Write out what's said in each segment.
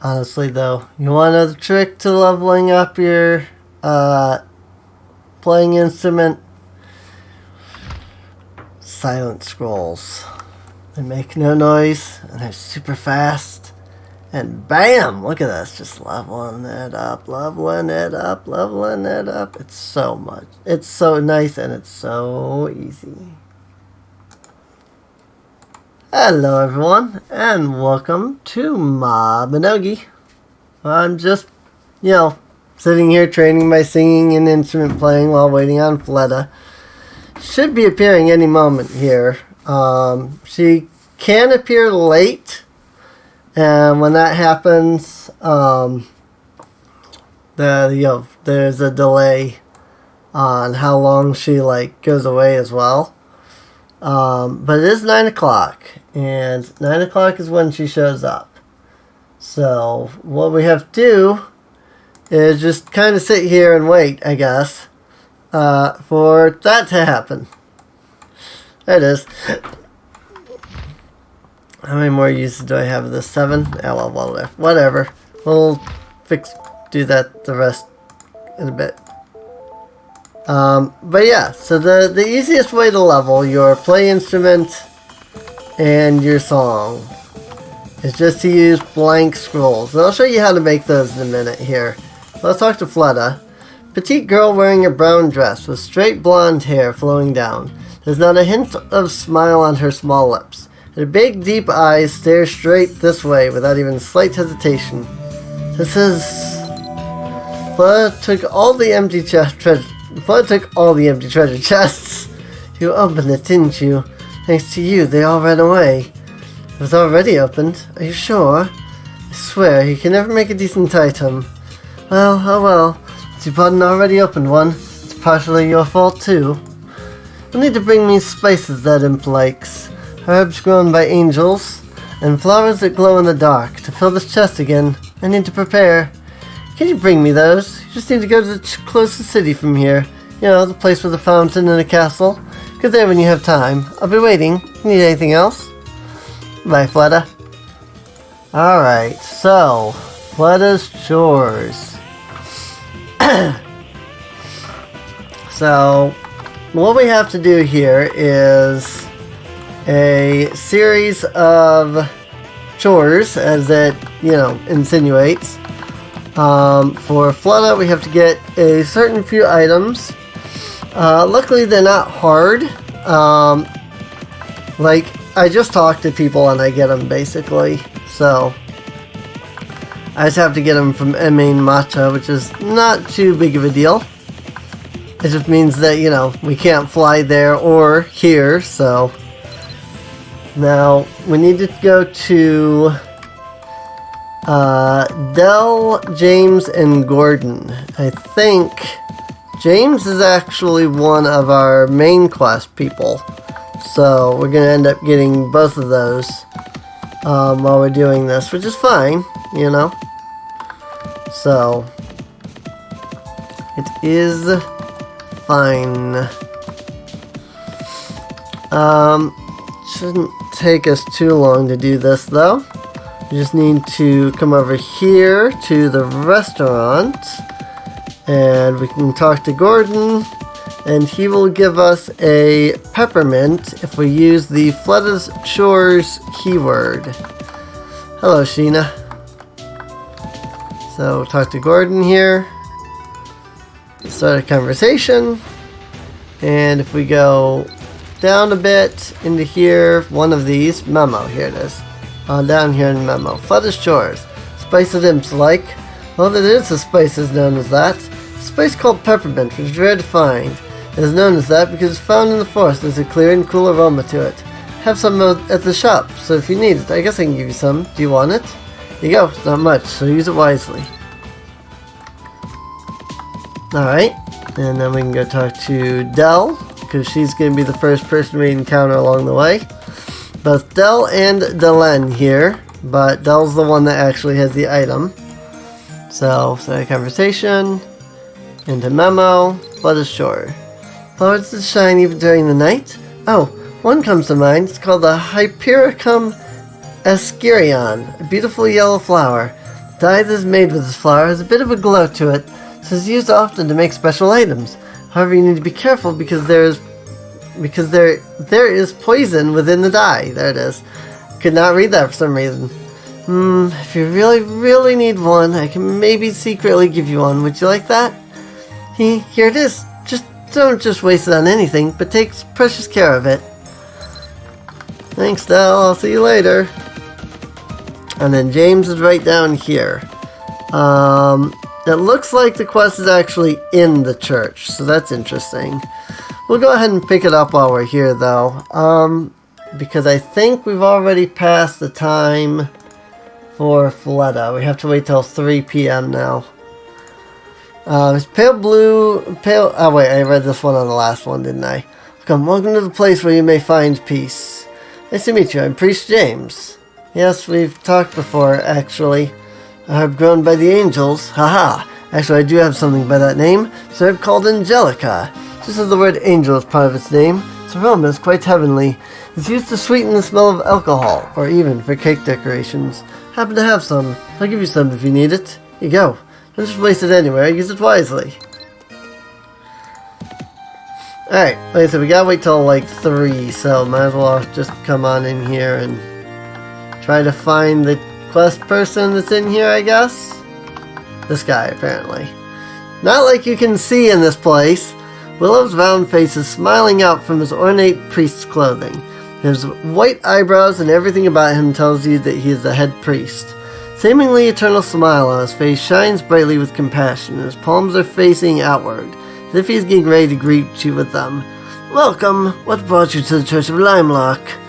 Honestly, though, you want to know the trick to leveling up your playing instrument? Silent scrolls. They make no noise, and they're super fast. And bam! Look at this. Just leveling it up, leveling it up, leveling it up. It's so much. It's so nice, and it's so easy. Hello, everyone, and welcome to Mabinogi. I'm just, sitting here training my singing and instrument playing while waiting on Fleta. Should be appearing any moment here. She can appear late, and when that happens, there's a delay on how long she goes away as well. But it is 9 o'clock, and 9 o'clock is when she shows up. So what we have to do is just kind of sit here and wait, I guess, for that to happen. There it is. How many more uses do I have of this? 7? Oh, well, whatever. We'll do that the rest in a bit. But yeah, so the easiest way to level your play instrument and your song is just to use blank scrolls. And I'll show you how to make those in a minute here. Let's talk to Fleta. Petite girl wearing a brown dress with straight blonde hair flowing down. There's not a hint of smile on her small lips. Her big, deep eyes stare straight this way without even slight hesitation. This is... Fleta took all the empty treasure chests. You opened it, didn't you? Thanks to you, they all ran away. It was already opened. Are you sure? I swear, you can never make a decent item. Well, oh well. If you bought an already opened one, it's partially your fault too. You'll need to bring me spices that imp likes. Herbs grown by angels, and flowers that glow in the dark. To fill this chest again, I need to prepare. Can you bring me those? You just need to go to the closest city from here. The place with a fountain and a castle. Go there when you have time. I'll be waiting. Need anything else? Bye, Fleta. Alright, so, Fleta's chores. So, what we have to do here is a series of chores, as it, insinuates. For Fleta, we have to get a certain few items. Luckily, they're not hard. I just talk to people and I get them, basically. So, I just have to get them from Macha, which is not too big of a deal. It just means that, we can't fly there or here, so... Now, we need to go to Dell, James, and Gordon. I think James is actually one of our main quest people. So, we're going to end up getting both of those while we're doing this, which is fine, So, it is fine. Shouldn't take us too long to do this, though. We just need to come over here to the restaurant, and we can talk to Gordon, and he will give us a peppermint if we use the Fleta's Chores keyword. Hello, Sheena. So, we'll talk to Gordon here, start a conversation, and if we go down a bit into here, one of these, memo, here it is. Down here in memo. Fleta's Chores. Spice that imps like. Well, there is a spice is known as that. A spice called peppermint, which is rare to find. It is known as that because it's found in the forest. There's a clear and cool aroma to it. Have some at the shop, so if you need it, I guess I can give you some. Do you want it? Here you go. It's not much, so use it wisely. Alright. And then we can go talk to Dell, because she's going to be the first person we encounter along the way. Both Dell and Delen here, but Dell's the one that actually has the item. So, start a conversation, into memo, let us shore. Flowers that shine even during the night? Oh, one comes to mind. It's called the Hypericum Ascarion, a beautiful yellow flower. Dye that is made with this flower has a bit of a glow to it, so it's used often to make special items. However, you need to be careful because there is poison within the dye. There it is. Could not read that for some reason. If you really need one, I can maybe secretly give you one. Would you like that? Here it is. Don't just waste it on anything, but take precious care of it. Thanks, Del. I'll see you later. And then James is right down here. It looks like the quest is actually in the church, so that's interesting. We'll go ahead and pick it up while we're here, though. Because I think we've already passed the time for Fleta. We have to wait till 3 p.m. now. It's pale blue, pale... Oh, wait, I read this one on the last one, didn't I? Welcome to the place where you may find peace. Nice to meet you. I'm Priest James. Yes, we've talked before, actually. A herb grown by the angels. Haha. Actually, I do have something by that name. It's a herb called Angelica. Just as the word angel is part of its name, its aroma is quite heavenly. It's used to sweeten the smell of alcohol, or even for cake decorations. Happen to have some. I'll give you some if you need it. Here you go. Don't just waste it anywhere. Use it wisely. Alright, like I said, we gotta wait till like 3, so might as well just come on in here and try to find the quest person that's in here, I guess. This guy, apparently. Not like you can see in this place. Willow's round face is smiling out from his ornate priest's clothing. His white eyebrows and everything about him tells you that he is the head priest. Seemingly eternal smile on his face shines brightly with compassion, and his palms are facing outward, as if he's getting ready to greet you with them. Welcome! What brought you to the Church of Limelock?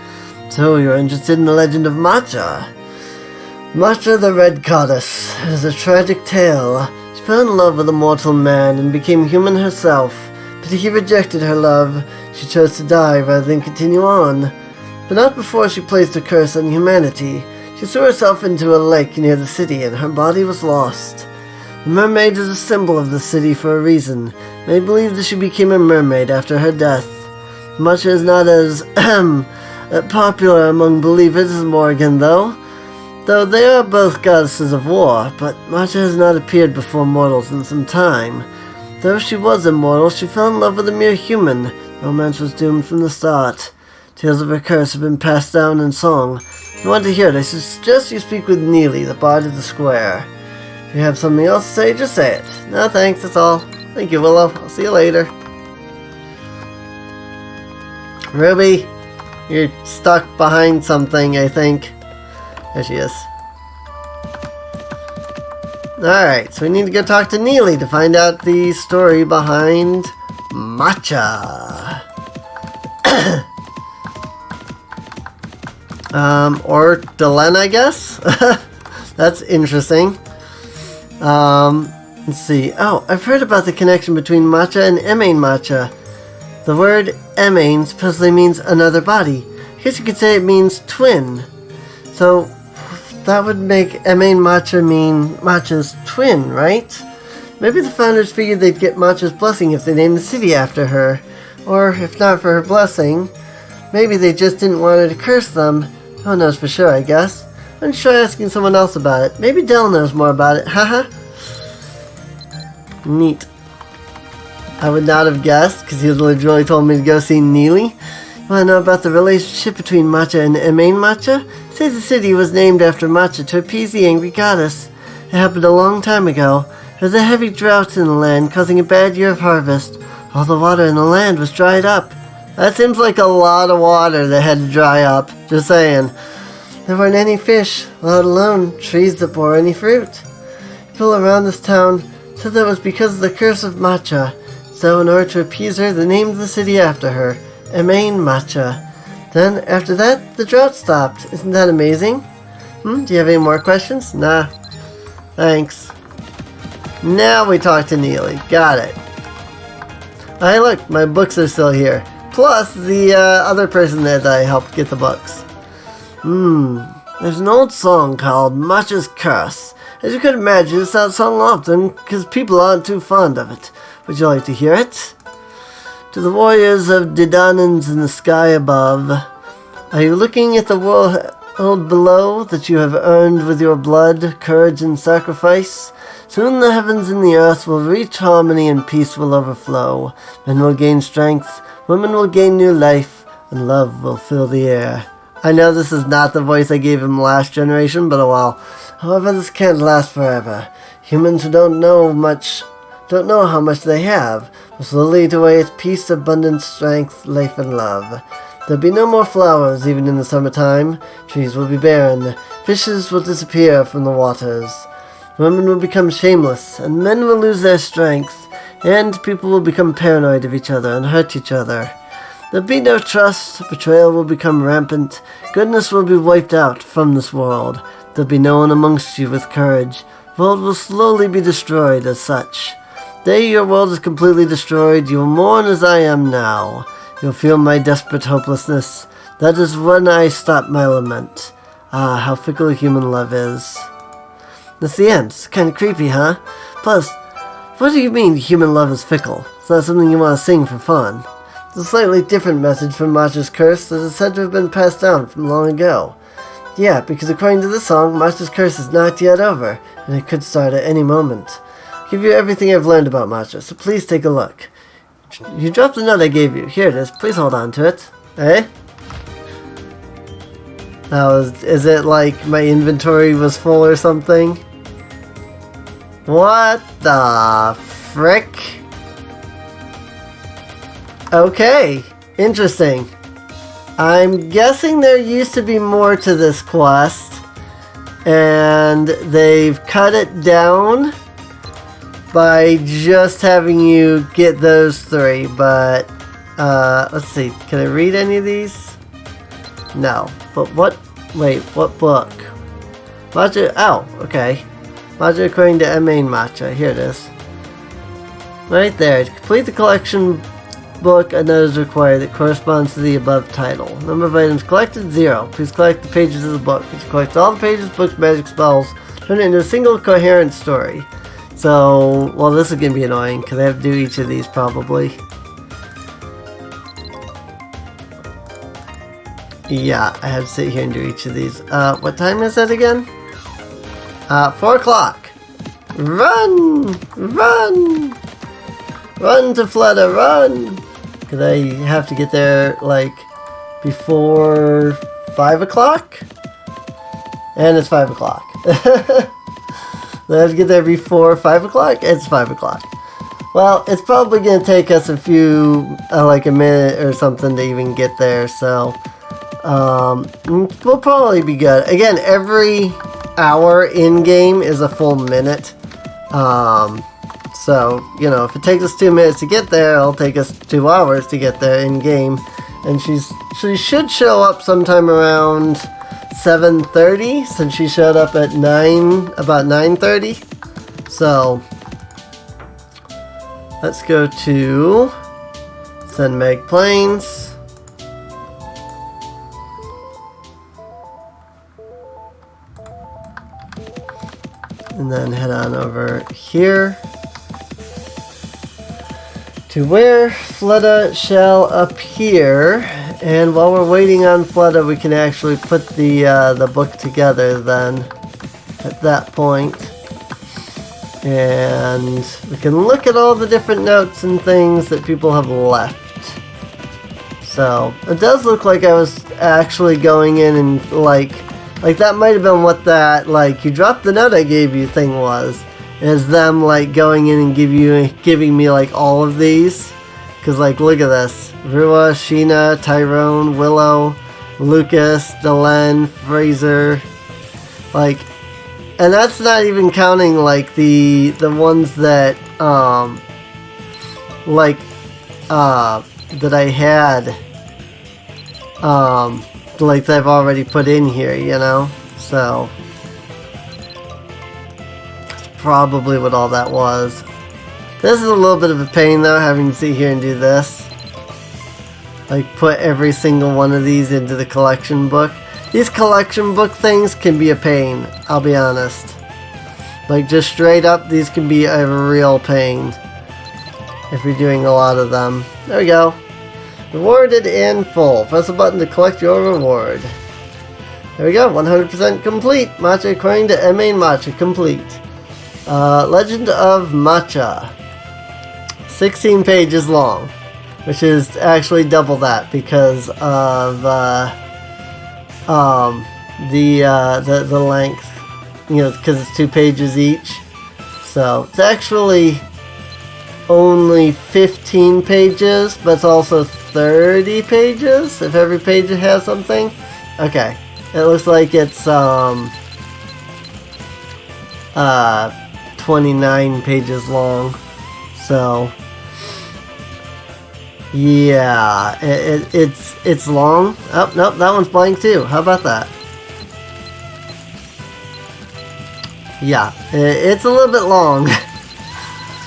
So, you're interested in the legend of Macha? Macha the Red Goddess. It is a tragic tale. She fell in love with a mortal man and became human herself, but he rejected her love. She chose to die rather than continue on. But not before she placed a curse on humanity. She threw herself into a lake near the city, and her body was lost. The mermaid is a symbol of the city for a reason. Many believe that she became a mermaid after her death. Macha is not as popular among believers as Morgan, though they are both goddesses of war, but Macha has not appeared before mortals in some time. Though she was immortal, she fell in love with a mere human. Romance was doomed from the start. Tales of her curse have been passed down in song. If you want to hear it, I suggest you speak with Neely, the bard of the square. If you have something else to say, just say it. No thanks, that's all. Thank you, Willow. I'll see you later. Ruby, you're stuck behind something, I think. There she is. Alright, so we need to go talk to Neely to find out the story behind Macha. Or Delenn, I guess? That's interesting. Let's see. Oh, I've heard about the connection between Macha and Emain Macha. The word Emain supposedly means another body. I guess you could say it means twin. So, that would make Emain Macha mean Macha's twin, right? Maybe the founders figured they'd get Macha's blessing if they named the city after her. Or, if not for her blessing, maybe they just didn't want her to curse them. Who knows for sure, I guess. I'm sure asking someone else about it. Maybe Del knows more about it, haha. Neat. I would not have guessed, because he literally told me to go see Neely. You want to know about the relationship between Macha and Emain Macha? It says the city was named after Macha to appease the angry goddess. It happened a long time ago. There was a heavy drought in the land, causing a bad year of harvest. All the water in the land was dried up. That seems like a lot of water that had to dry up. Just saying. There weren't any fish, let alone trees that bore any fruit. People around this town said that was because of the curse of Macha. So in order to appease her, they named the city after her, Emain Macha. Then, after that, the drought stopped. Isn't that amazing? Do you have any more questions? Nah. Thanks. Now we talk to Neely. Got it. Hey, look, my books are still here. Plus, the other person that I helped get the books. There's an old song called Macha's Curse. As you could imagine, it's not sung often because people aren't too fond of it. Would you like to hear it? To the warriors of Dedanans in the sky above, are you looking at the world? hold below that you have earned with your blood, courage, and sacrifice. Soon the heavens and the earth will reach harmony and peace will overflow. Men will gain strength, women will gain new life, and love will fill the air. I know this is not the voice I gave him last generation, but oh well. However, this can't last forever. Humans who don't know how much they have, will slowly eat away at peace, abundance, strength, life, and love. There'll be no more flowers even in the summertime. Trees will be barren. Fishes will disappear from the waters. Women will become shameless, and men will lose their strength, and people will become paranoid of each other and hurt each other. There'll be no trust, betrayal will become rampant, goodness will be wiped out from this world. There'll be no one amongst you with courage. The world will slowly be destroyed as such. The day your world is completely destroyed, you will mourn as I am now. You'll feel my desperate hopelessness. That is when I stop my lament. Ah, how fickle human love is. That's the end. It's kind of creepy, huh? Plus, what do you mean human love is fickle? It's not something you want to sing for fun. It's a slightly different message from Macha's curse that is said to have been passed down from long ago. Yeah, because according to this song, Macha's curse is not yet over, and it could start at any moment. I'll give you everything I've learned about Macha, so please take a look. You dropped the note I gave you. Here it is. Please hold on to it. Eh? Now, is it like my inventory was full or something? What the frick? Okay. Interesting. I'm guessing there used to be more to this quest, and they've cut it down by just having you get those 3, but, let's see, can I read any of these? No, but what book? Macha, oh, okay. Macha according to M. Macha, here it is. Right there, to complete the collection book, a note is required that corresponds to the above title. Number of items collected, 0. Please collect the pages of the book. Please collect all the pages, books, magic spells, turn it into a single coherent story. So, well, this is going to be annoying, because I have to do each of these, probably. Yeah, I have to sit here and do each of these. What time is it again? 4 o'clock. Run! Run! Run to Fleda, run! Because I have to get there, like, before 5 o'clock? And it's 5 o'clock. I have to get there before 5 o'clock? It's 5 o'clock. Well, it's probably going to take us a few, like a minute or something to even get there, so we'll probably be good. Again, every hour in-game is a full minute. So, you know, if it takes us 2 minutes to get there, it'll take us 2 hours to get there in-game. And she should show up sometime around 7:30, since she showed up at about 9:30. So, let's go to Send Meg Plains. And then head on over here to where Fleda shall appear. And while we're waiting on Fleda, we can actually put the book together then at that point. And we can look at all the different notes and things that people have left. So, it does look like I was actually going in and like that might have been what that, like, you dropped the note I gave you thing was. Is them, like, going in and giving me, like, all of these. Because, like, look at this. Rua, Sheena, Tyrone, Willow, Lucas, Delenn, Fraser. Like, and that's not even counting, like, the ones that, that I had, like, that I've already put in here, you know? So, that's probably what all that was. This is a little bit of a pain, though, having to sit here and do this. Like, put every single one of these into the collection book. These collection book things can be a pain, I'll be honest. Like, just straight up, these can be a real pain if you're doing a lot of them. There we go. Rewarded in full. Press a button to collect your reward. There we go, 100% complete. Macha according to MA Macha, complete. Legend of Macha. 16 pages long, which is actually double that because of the length, you know, because it's 2 pages each. So it's actually only 15 pages, but it's also 30 pages if every page has something. Okay, it looks like it's 29 pages long. So yeah, it's long. Oh, nope, that one's blank too. How about that? Yeah, it's a little bit long.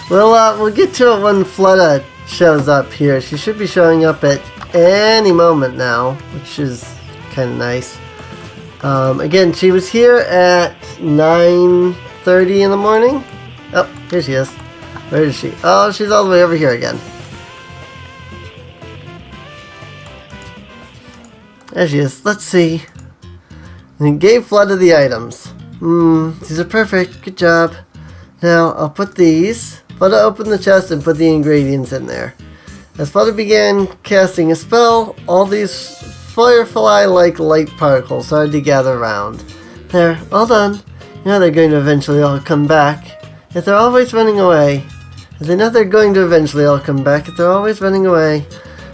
We'll get to it when Fleta shows up here. She should be showing up at any moment now, which is kind of nice. Again, she was here at 9:30 in the morning. Oh, here she is. Where is she? Oh, she's all the way over here again. There she is. Let's see. And gave Fleta the items. These are perfect. Good job. Now, I'll put these. Fleta opened the chest and put the ingredients in there. As Fleta began casting a spell, all these firefly-like light particles started to gather around. There, all done. You know they're going to eventually all come back. If they're always running away. If they know they're going to eventually all come back, if they're always running away.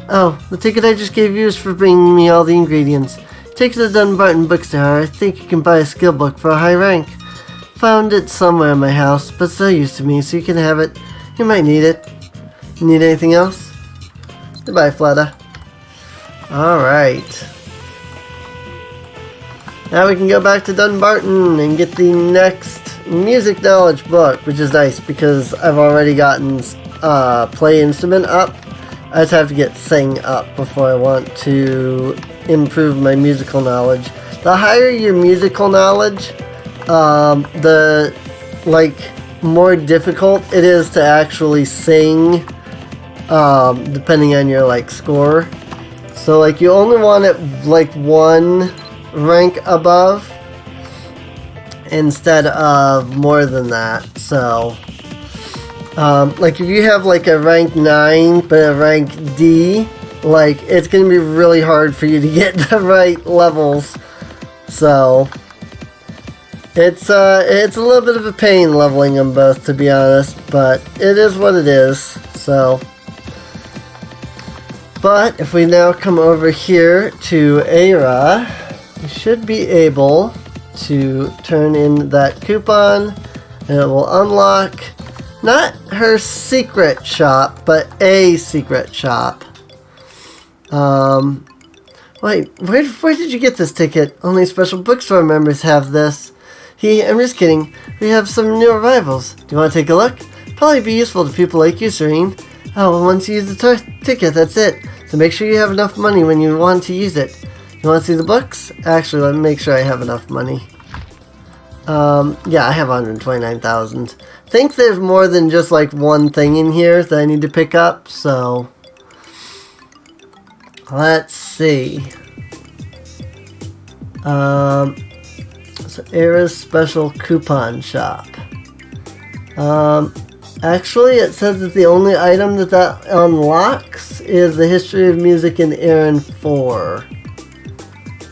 Oh, the ticket I just gave you is for bringing me all the ingredients. Take it to the Dunbarton bookstore. I think you can buy a skill book for a high rank. Found it somewhere in my house, but it's no use to me, so you can have it. You might need it. Need anything else? Goodbye, Fleta. Alright. Now we can go back to Dunbarton and get the next music knowledge book, which is nice because I've already gotten play instrument up. I just have to get sing up before I want to improve my musical knowledge. The higher your musical knowledge, the more difficult it is to actually sing, depending on your score. So you only want it 1 rank above instead of more than that. So if you have a rank 9 but a rank D, it's gonna be really hard for you to get the right levels. So it's a little bit of a pain leveling them both, to be honest, but it is what it is. So, but if we now come over here to Aira, we should be able to turn in that coupon and it will unlock not her secret shop, but a secret shop. Wait, where did you get this ticket? Only special bookstore members have this. I'm just kidding. We have some new arrivals. Do you want to take a look? Probably be useful to people like you, Serene. Oh, well, once you use the ticket, that's it. So make sure you have enough money when you want to use it. You want to see the books? Actually, let me make sure I have enough money. Yeah, I have 129,000. I think there's more than just one thing in here that I need to pick up, so let's see. So Aira's special coupon shop. Actually, it says that the only item that unlocks is the history of music in Aaron 4.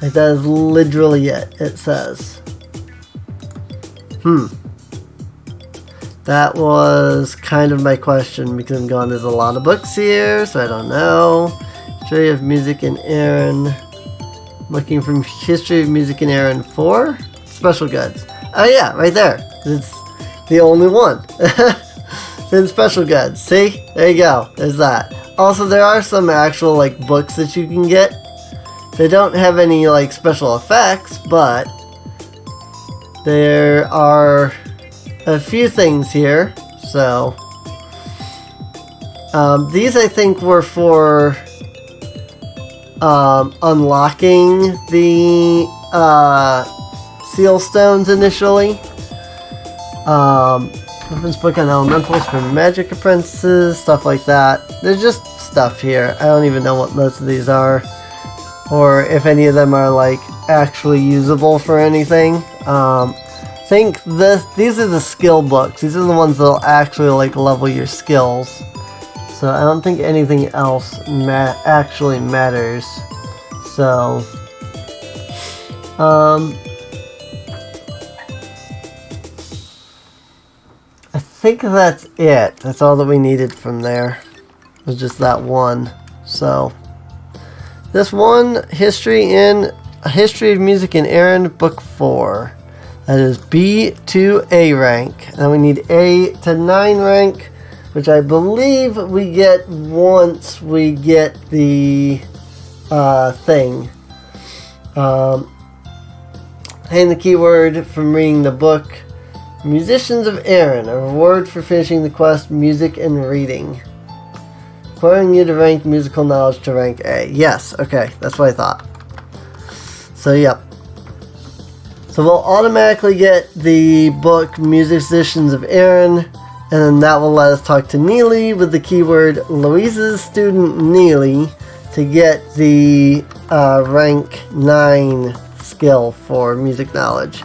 That is literally it says. That was kind of my question because I'm going, there's a lot of books here, so I don't know. History of Music in Aaron. Looking from History of Music in Aaron 4. Special goods. Oh yeah, right there. It's the only one. It's in special goods. See? There you go. There's that. Also, there are some actual books that you can get. They don't have any special effects, but there are a few things here. So these I think were for unlocking the seal stones initially. Reference book on elementals for magic apprentices, stuff like that. There's just stuff here. I don't even know what most of these are, or if any of them are actually usable for anything. Think these are the skill books. These are the ones that'll actually like level your skills. So I don't think anything else actually matters. So I think that's it. That's all that we needed from there. It was just that one. So this one, History of Music in Aaron, Book 4. That is B to A rank. And we need A to 9 rank, which I believe we get once we get the thing. And the keyword from reading the book. Musicians of Aaron, a reward for finishing the quest, music and reading. Requiring you to rank musical knowledge to rank A. Yes, okay, that's what I thought. So, yep. So we'll automatically get the book Musicians of Aaron, and then that will let us talk to Neely with the keyword Louise's student Neely to get the rank 9 skill for music knowledge.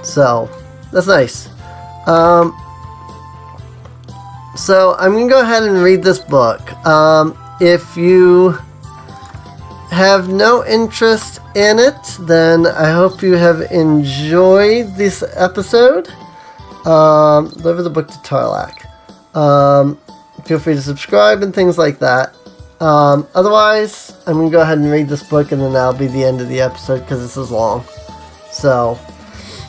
So that's nice. So I'm going to go ahead and read this book. If you have no interest in it, then I hope you have enjoyed this episode. Deliver the book to Tarlac. Feel free to subscribe and things like that. Otherwise, I'm going to go ahead and read this book, and then that'll be the end of the episode because this is long. So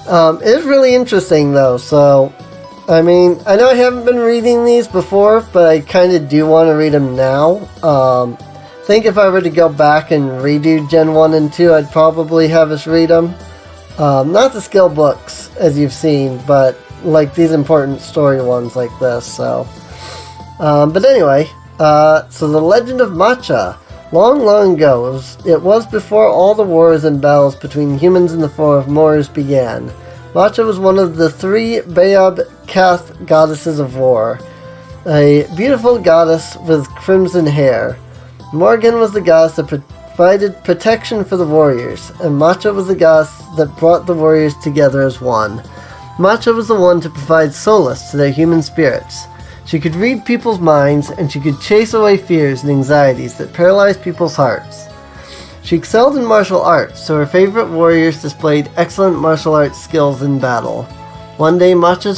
it is really interesting, though. So, I mean, I know I haven't been reading these before, but I kind of do want to read them now. I think if I were to go back and redo Gen 1 and 2, I'd probably have us read them. Not the skill books, as you've seen, but like these important story ones like this. So, but anyway, so the legend of Macha. Long, long ago, it was before all the wars and battles between humans and the four of Moors began. Macha was one of the 3 Bayab Kath goddesses of war, a beautiful goddess with crimson hair. Morgan was the goddess that provided protection for the warriors, and Macha was the goddess that brought the warriors together as one. Macha was the one to provide solace to their human spirits. She could read people's minds, and she could chase away fears and anxieties that paralyzed people's hearts. She excelled in martial arts, so her favorite warriors displayed excellent martial arts skills in battle. One day, Macha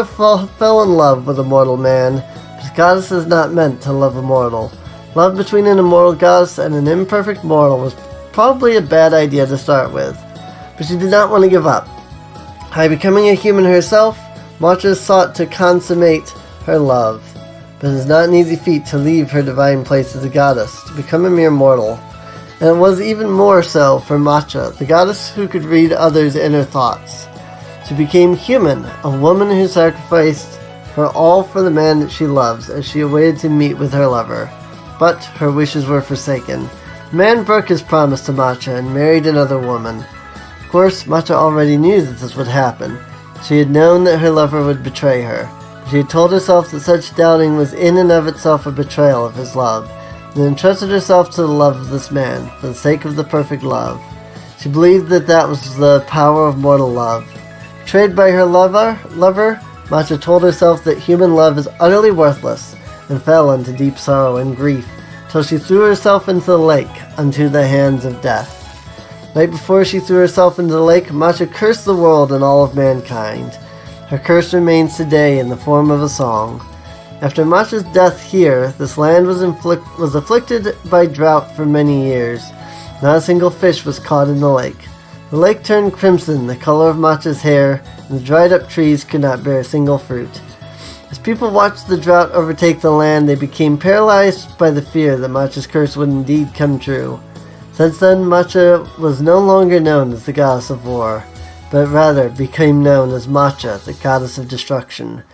fell in love with a mortal man, but the goddess is not meant to love a mortal. Love between an immortal goddess and an imperfect mortal was probably a bad idea to start with, but she did not want to give up. By becoming a human herself, Macha sought to consummate her love, but it is not an easy feat to leave her divine place as a goddess, to become a mere mortal. And it was even more so for Macha, the goddess who could read others' inner thoughts. She became human, a woman who sacrificed her all for the man that she loves as she awaited to meet with her lover. But her wishes were forsaken. The man broke his promise to Macha and married another woman. Of course, Macha already knew that this would happen. She had known that her lover would betray her. She had told herself that such doubting was in and of itself a betrayal of his love, and entrusted herself to the love of this man, for the sake of the perfect love. She believed that that was the power of mortal love. Betrayed by her lover, Macha told herself that human love is utterly worthless, and fell into deep sorrow and grief, till she threw herself into the lake, unto the hands of death. Right before she threw herself into the lake, Macha cursed the world and all of mankind. Her curse remains today in the form of a song. After Macha's death here, this land was afflicted by drought for many years. Not a single fish was caught in the lake. The lake turned crimson, the color of Macha's hair, and the dried-up trees could not bear a single fruit. As people watched the drought overtake the land, they became paralyzed by the fear that Macha's curse would indeed come true. Since then, Macha was no longer known as the goddess of war, but rather became known as Macha, the goddess of destruction.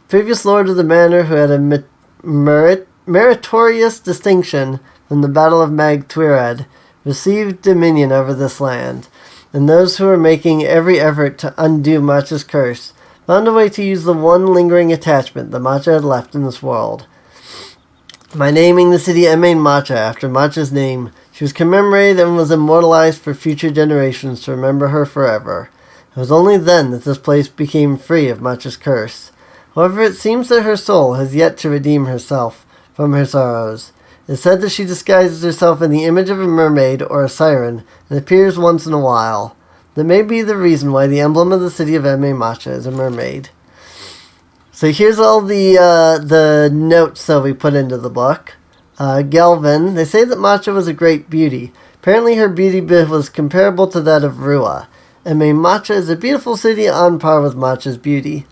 Previous lord of the manor, who had a meritorious distinction from the Battle of Mag Tuired, received dominion over this land, and those who were making every effort to undo Macha's curse found a way to use the one lingering attachment that Macha had left in this world. By naming the city Emain Macha after Macha's name, She was commemorated and was immortalized for future generations to remember her forever. It was only then that this place became free of Macha's curse. However, it seems that her soul has yet to redeem herself from her sorrows. It is said that she disguises herself in the image of a mermaid or a siren and appears once in a while. That may be the reason why the emblem of the city of Macha is a mermaid. So here's all the notes that we put into the book. Gelvin, they say that Macha was a great beauty. Apparently her beauty was comparable to that of Rua. Macha is a beautiful city on par with Macha's beauty.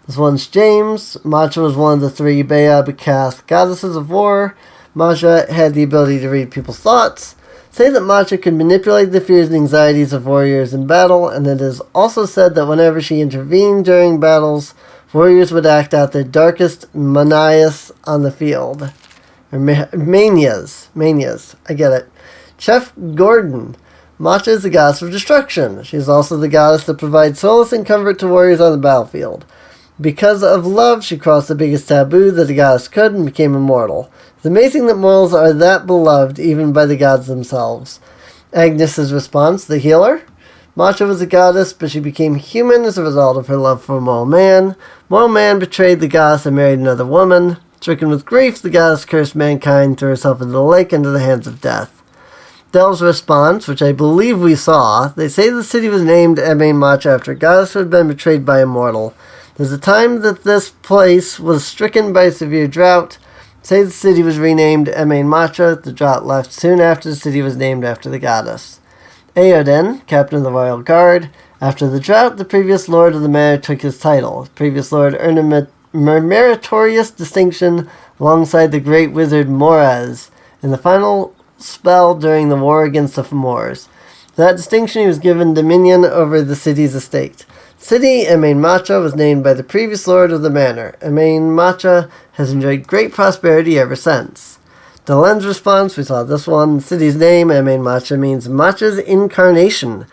This one's James. Macha was one of the three Bekath goddesses of war. Macha had the ability to read people's thoughts. Say that Macha could manipulate the fears and anxieties of warriors in battle, and it is also said that whenever she intervened during battles, warriors would act out their darkest manias on the field. Or manias. I get it. Chef Gordon. Macha is the goddess of destruction. She is also the goddess that provides solace and comfort to warriors on the battlefield. Because of love, she crossed the biggest taboo that a goddess could and became immortal. It's amazing that mortals are that beloved even by the gods themselves. Agnes's response, the healer. Macha was a goddess, but she became human as a result of her love for a mortal man. Mortal man betrayed the goddess and married another woman. Stricken with grief, the goddess cursed mankind, threw herself into the lake into the hands of death. Del's response, which I believe we saw, they say the city was named Macha after a goddess who had been betrayed by a mortal. There's a time that this place was stricken by a severe drought. Say the city was renamed Macha. The drought left soon after the city was named after the goddess. Aoden, captain of the royal guard. After the drought, the previous lord of the manor took his title. The previous lord earned a meritorious distinction alongside the great wizard Moraz in the final spell during the war against the Fomors. For that distinction, he was given dominion over the city's estate. The city, Macha, was named by the previous lord of the manor. Macha has enjoyed great prosperity ever since. Delen's response, we saw this one. The city's name, Macha, means Macha's incarnation.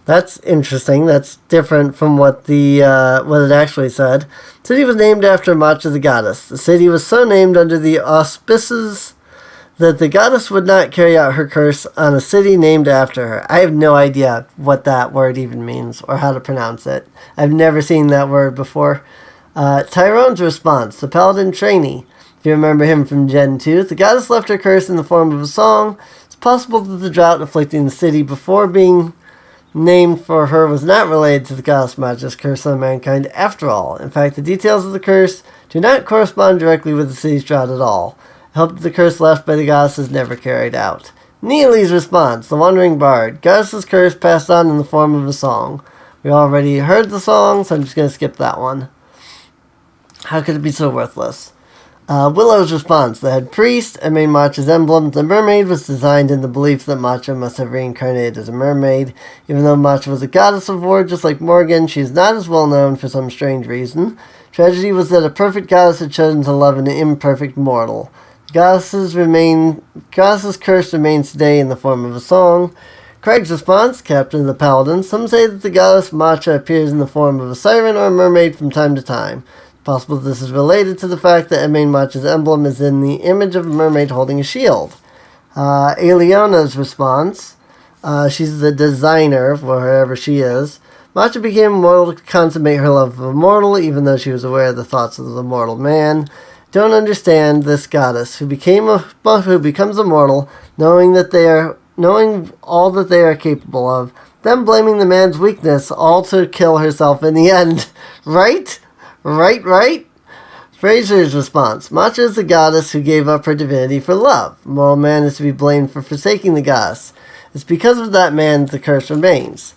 That's interesting. That's different from what it actually said. The city was named after Macha the goddess. The city was so named under the auspices that the goddess would not carry out her curse on a city named after her. I have no idea what that word even means or how to pronounce it. I've never seen that word before. Tyrone's response, the paladin trainee. If you remember him from Gen 2, the goddess left her curse in the form of a song. It's possible that the drought afflicting the city before being named for her was not related to the goddess Macha's curse on mankind after all. In fact, the details of the curse do not correspond directly with the city's drought at all. I hope that the curse left by the goddess is never carried out. Neely's response, the wandering bard. Goddess's curse passed on in the form of a song. We already heard the song, so I'm just going to skip that one. How could it be so worthless? Willow's response, the head priest. Macha's emblem, the mermaid, was designed in the belief that Macha must have reincarnated as a mermaid. Even though Macha was a goddess of war, just like Morgan, she is not as well known for some strange reason. Tragedy was that a perfect goddess had chosen to love an imperfect mortal. Goddess's curse remains today in the form of a song. Craig's response, captain of the paladins. Some say that the goddess Macha appears in the form of a siren or a mermaid from time to time. It's possible this is related to the fact that Macha's emblem is in the image of a mermaid holding a shield. Aliona's response, she's the designer for wherever she is. Macha became immortal to consummate her love of a mortal, even though she was aware of the thoughts of the mortal man. Don't understand this goddess who becomes immortal, knowing all that they are capable of, then blaming the man's weakness, all to kill herself in the end. Right? Fraser's response. Macha is the goddess who gave up her divinity for love. The mortal man is to be blamed for forsaking the goddess. It's because of that man that the curse remains.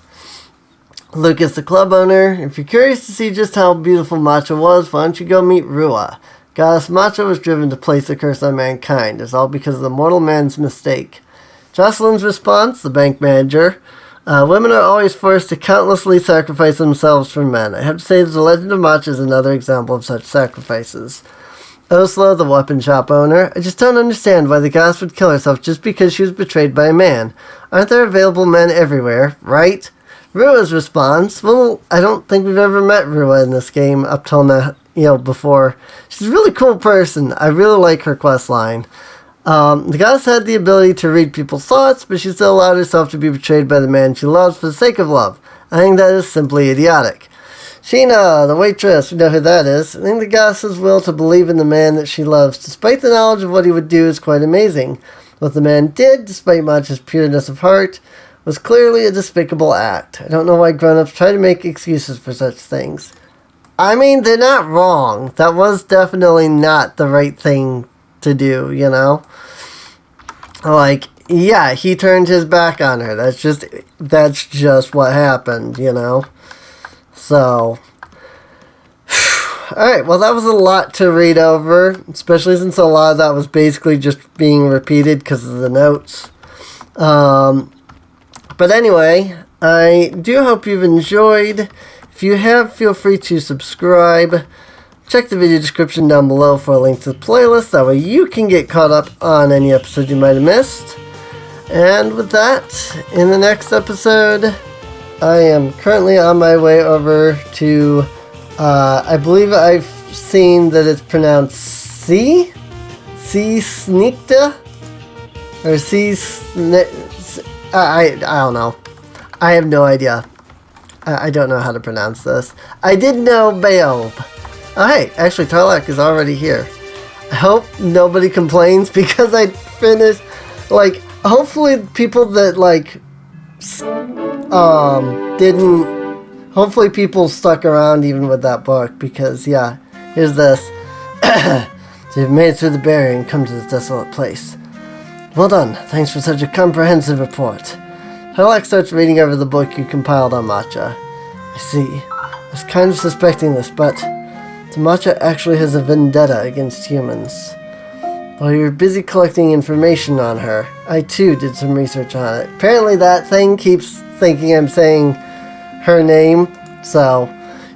Lucas, the club owner. If you're curious to see just how beautiful Macha was, why don't you go meet Rua? Goddess Macha was driven to place the curse on mankind. It's all because of the mortal man's mistake. Jocelyn's response, the bank manager. Women are always forced to countlessly sacrifice themselves for men. I have to say that the legend of Macha is another example of such sacrifices. Oslo, the weapon shop owner. I just don't understand why the goddess would kill herself just because she was betrayed by a man. Aren't there available men everywhere, right? Rua's response, well, I don't think we've ever met Rua in this game up till now, before. She's a really cool person. I really like her quest line. The goddess had the ability to read people's thoughts, but she still allowed herself to be betrayed by the man she loves for the sake of love. I think that is simply idiotic. Sheena, the waitress, we know who that is. I think the goddess's will to believe in the man that she loves, despite the knowledge of what he would do, is quite amazing. What the man did, despite Macha's pureness of heart, was clearly a despicable act. I don't know why grown-ups try to make excuses for such things. I mean, they're not wrong. That was definitely not the right thing to do, you know? Like, yeah, he turned his back on her. That's just what happened, you know? So, alright, well that was a lot to read over, especially since a lot of that was basically just being repeated because of the notes. But anyway, I do hope you've enjoyed. If you have, feel free to subscribe. Check the video description down below for a link to the playlist. That way you can get caught up on any episode you might have missed. And with that, in the next episode, I am currently on my way over to, I believe I've seen that it's pronounced C Sneakta? Or I don't know. I have no idea. I don't know how to pronounce this. I did know Bayob. Oh hey, actually Tarlac is already here. I hope nobody complains because I finished, like, hopefully people that, like, hopefully people stuck around even with that book, because yeah, here's this. So you've made it through the barrier and come to this desolate place. Well done, thanks for such a comprehensive report. Tarlac starts reading over the book you compiled on Macha. I see. I was kind of suspecting this, but Macha actually has a vendetta against humans. While you were busy collecting information on her, I too did some research on it. Apparently that thing keeps thinking I'm saying her name, so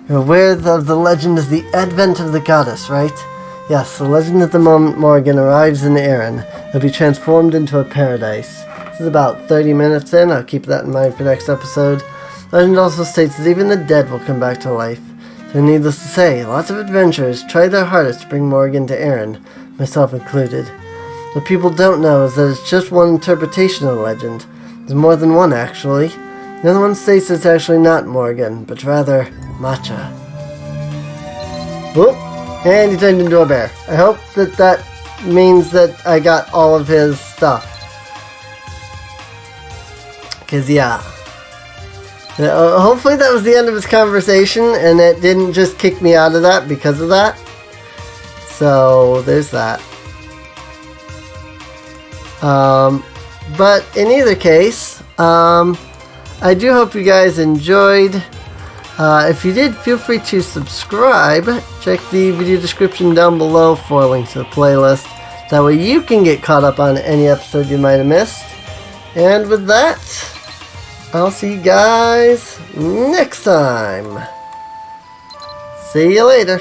you're aware of the legend of the advent of the goddess, right? Yes, the legend at the moment Morgan arrives in Erin. It'll be transformed into a paradise. This is about 30 minutes in. I'll keep that in mind for next episode. Legend also states that even the dead will come back to life. So needless to say, lots of adventurers tried their hardest to bring Morgan to Erin, myself included. What people don't know is that it's just one interpretation of the legend. There's more than one, actually. The other one states it's actually not Morgan, but rather Macha. Whoop! And he turned into a bear. I hope that means that I got all of his stuff. Because, yeah. Hopefully that was the end of his conversation, and it didn't just kick me out of that because of that. So, there's that. But in either case, I do hope you guys enjoyed. If you did, feel free to subscribe. Check the video description down below for a link to the playlist. That way you can get caught up on any episode you might have missed. And with that, I'll see you guys next time. See you later.